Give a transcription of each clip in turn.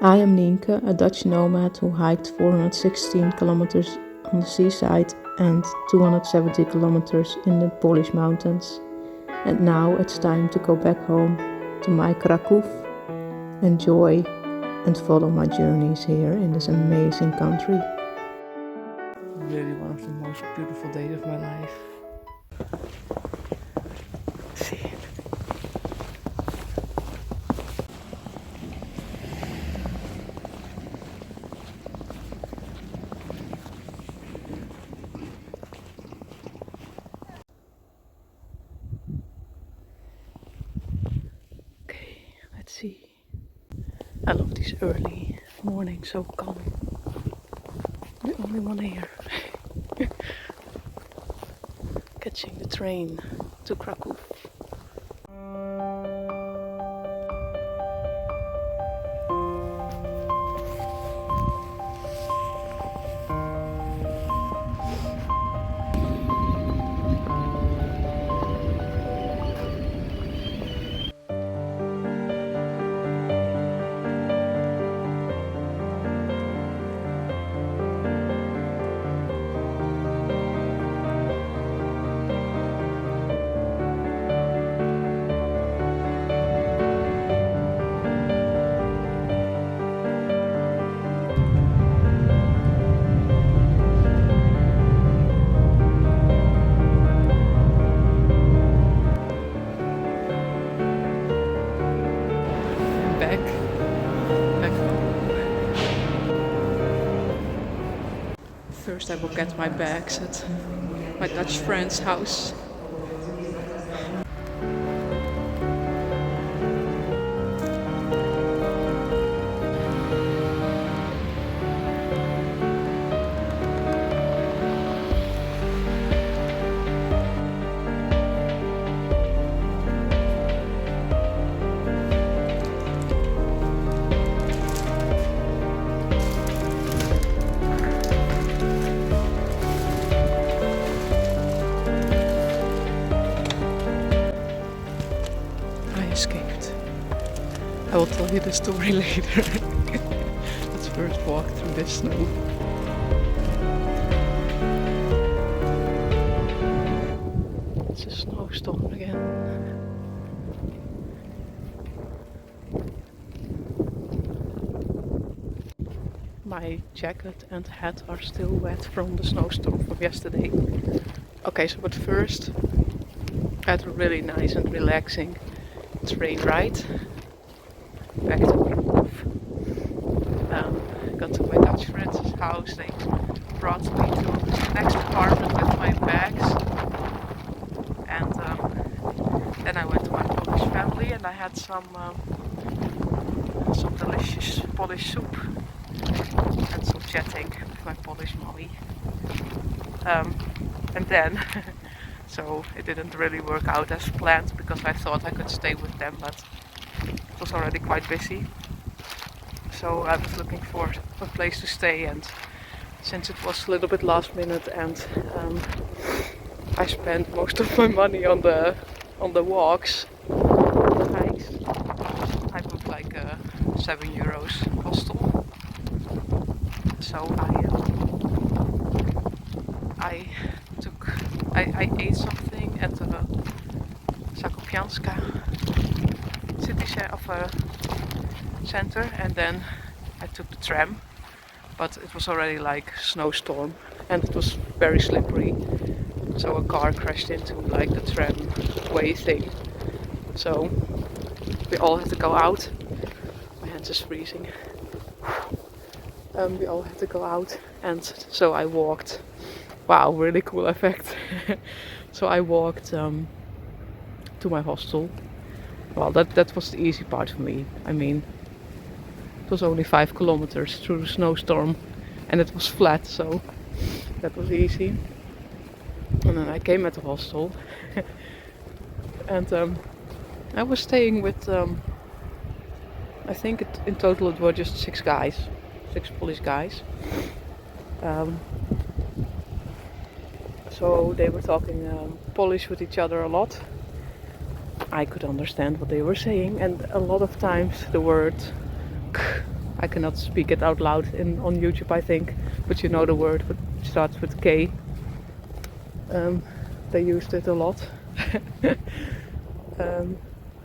I am Nienke, a Dutch nomad who hiked 416 kilometers on the seaside and 270 kilometers in the Polish mountains. And now it's time to go back home to my Kraków, enjoy and follow my journeys here in this amazing country. Really one of the most beautiful days of my life. See it. Let's see. I love these early mornings, so calm. The only one here. Catching the train to Kraków. Back home. First I will get my bags at my Dutch friend's house. Escaped. I will tell you the story later. Let's first walk through this snow. It's a snowstorm again. My jacket and hat are still wet from the snowstorm from yesterday. Okay, so but first I had a really nice and relaxing train ride back to Kraków. Got to my Dutch friend's house. They brought me to the next apartment with my bags, and then I went to my Polish family and I had some delicious Polish soup and some chatting with my Polish mommy. And then so it didn't really work out as planned because I thought I could stay with them, but it was already quite busy. So I was looking for a place to stay, and since it was a little bit last minute and I spent most of my money on the walks, the hikes, I booked like a €7 hostel. So I ate something at the Zakopianska city center, and then I took the tram, but it was already like snowstorm and it was very slippery, so a car crashed into like the tramway thing, so we all had to go out. My hands is freezing. We all had to go out, and so I walked. Wow, really cool effect. So I walked to my hostel. Well, that was the easy part for me. I mean, it was only 5 kilometers through the snowstorm and it was flat, so that was easy. And then I came at the hostel and I was staying with, I think in total it were just 6 Polish guys. So they were talking Polish with each other a lot. I could understand what they were saying, and a lot of times the word k I cannot speak it out loud on YouTube, I think, but you know the word, which starts with K. They used it a lot. And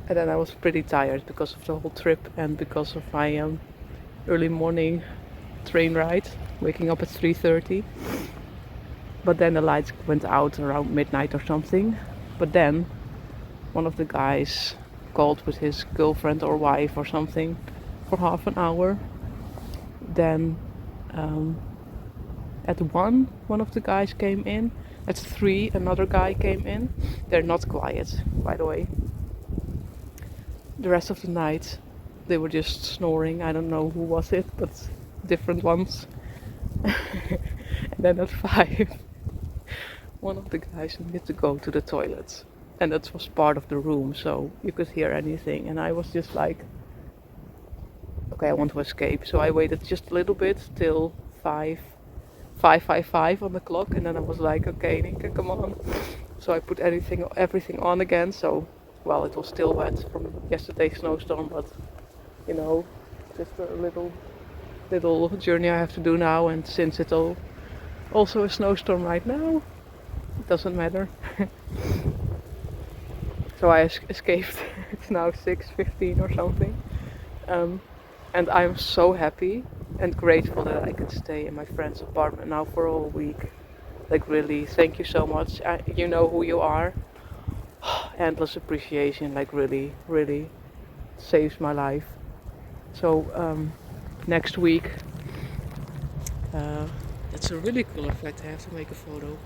then I was pretty tired because of the whole trip and because of my early morning train ride, waking up at 3:30. But then the lights went out around midnight or something. But then one of the guys called with his girlfriend or wife or something for half an hour. Then at 1, one of the guys came in. At 3, another guy came in. They're not quiet, by the way. The rest of the night, they were just snoring. I don't know who was it, but different ones. And then at 5, one of the guys needed to go to the toilet. And that was part of the room, so you could hear anything. And I was just like, okay, I want to escape. So I waited just a little bit till 5:55 on the clock, and then I was like, okay, Nika, come on. So I put everything on again. So, well, it was still wet from yesterday's snowstorm, but you know, just a little journey I have to do now. And since it's also a snowstorm right now, it doesn't matter. So I escaped. It's now 6:15 or something. And I'm so happy and grateful that I could stay in my friend's apartment now for a whole week. Like really, thank you so much. You know who you are. Endless appreciation, like really, really saves my life. So next week, that's a really cool effect. I have to make a photo.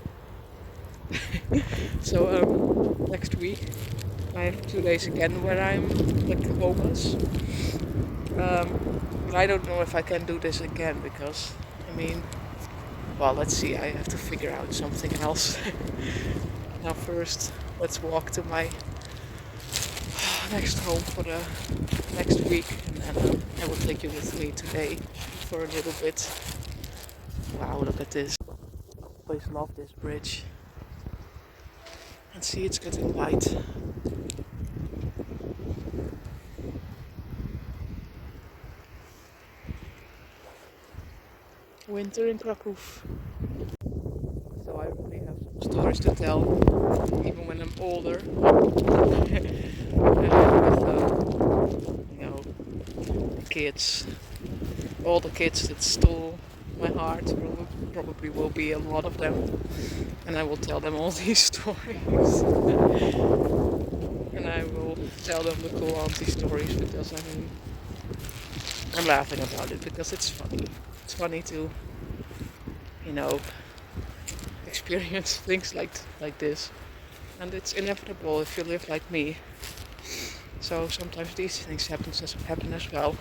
So next week I have 2 days again where I'm like homeless. But I don't know if I can do this again because, I mean, well, let's see, I have to figure out something else. Now first, let's walk to my next home for the next week, and then I will take you with me today for a little bit. Wow, look at this. I always love this bridge. And see, it's getting light. Winter in Kraków. So I really have some stories to tell, even when I'm older. You know, the kids, all the kids that stole my heart, probably will be a lot of them, and I will tell them all these stories. And I will tell them the cool auntie stories because I'm laughing about it because it's funny. It's funny to, you know, experience things like this, and it's inevitable if you live like me. So sometimes these things happen as well.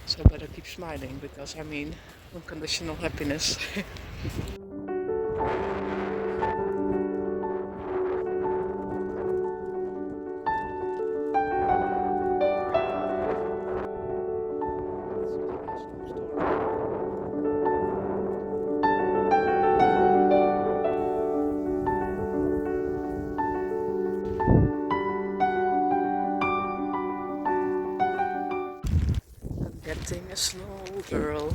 So better keep smiling because I mean, unconditional happiness. Getting a snow girl,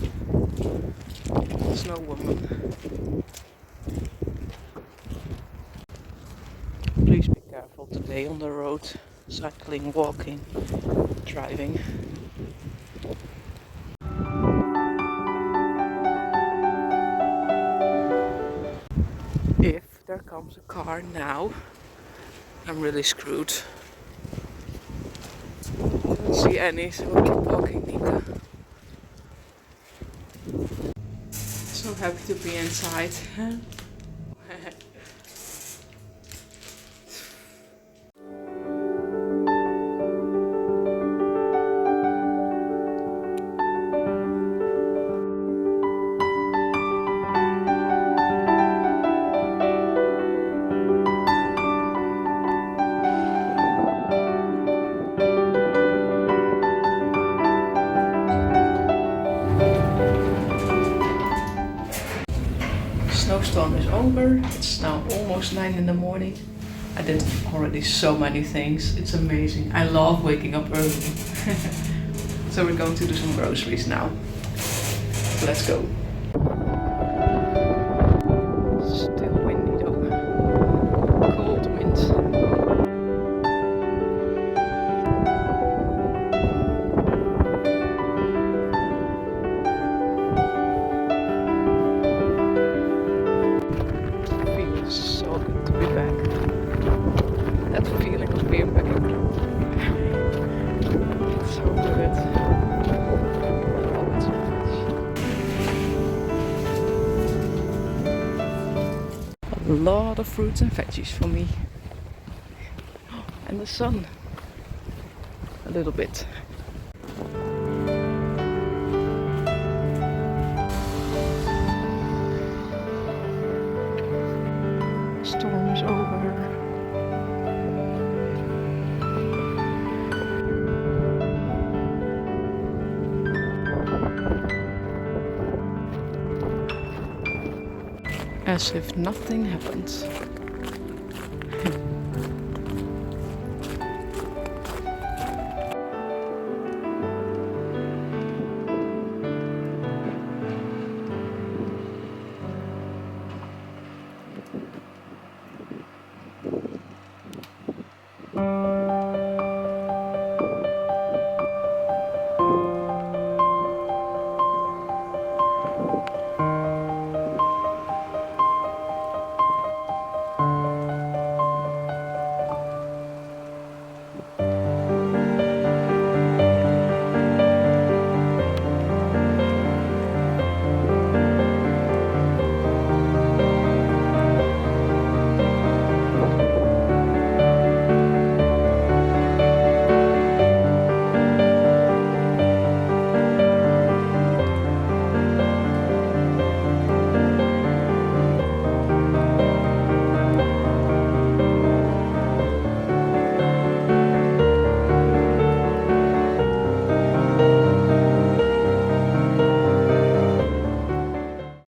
snow woman. Please be careful today on the road, cycling, walking, driving. If there comes a car now, I'm really screwed. I don't see any, so I'll keep walking, Nika. So happy to be inside. Snowstorm is over. It's now almost 9 in the morning. I did already so many things. It's amazing. I love waking up early. It's So we're going to do some groceries now. So let's go. Still windy though. Cold wind. Feels so good to be back. That feeling of being back in Kraków. It's so good. A lot of fruits and veggies for me. And the sun. A little bit. Storm is over. As if nothing happened.